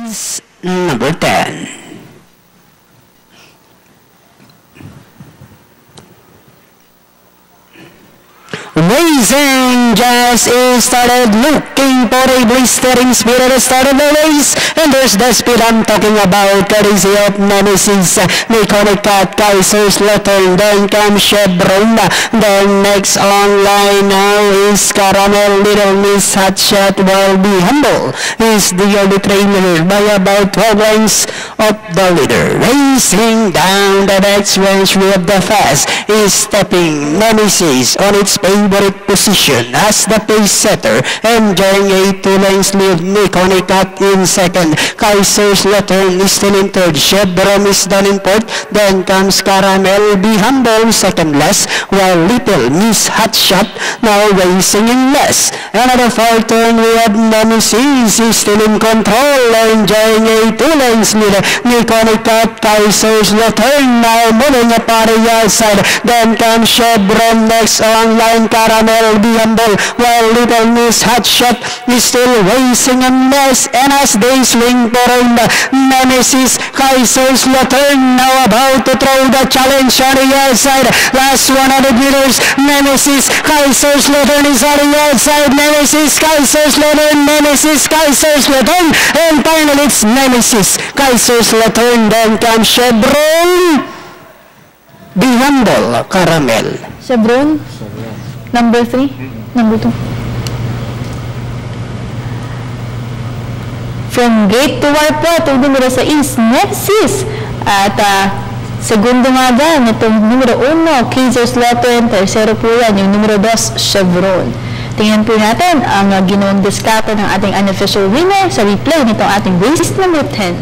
Race number 10. Racing just started looking for a blistering speed at the start of the race, and there's the speed I'm talking about, courtesy of Nemesis, Iconic Cat, Kaiser's Lottery, then comes Chevron, then next online now is Caramel, Little Miss Hotshot, Will Be Humble is the only trainer by about 12 lengths of the leader. Racing down the next range with the fast is stepping Nemesis on its favorite position as the pace setter, enjoying a 2 lengths lead. Iconic Cat in second, Kaiser's Lottery is still in third, Chevron is done in fourth, then comes Caramel, Be Humble second last, while Little Miss Hotshot now racing in last. Another far turn we have Nemesis is still in control, enjoying a 2 lengths lead. Iconic Cat, Kaiser's Lottery now moving up on the outside, then comes Chevron next online, Caramel, Be Humble, while Little Miss Hotshot is still racing in last. And as they swing around, Nemesis, Kaiser's Lottery now about to throw the challenge on the outside. Last 100 meters, Nemesis, Kaiser's Lottery is on the outside. Nemesis, Kaiser's Lottery, Nemesis, Kaiser's Lottery, and finally it's Nemesis, Kaiser's Lottery, then comes Chevron, Be Humble, Caramel. Chevron? Number 3? Number 2? From gate to warpa, itong numero 6, Nemesis. At segundo nga dyan, itong numero 1, Kaiser's Lottery. Tercero po yan, yung numero 2, Chevron. Tingnan po natin ang ginawang diskata ng ating unofficial winner sa replay nitong ating race number 10.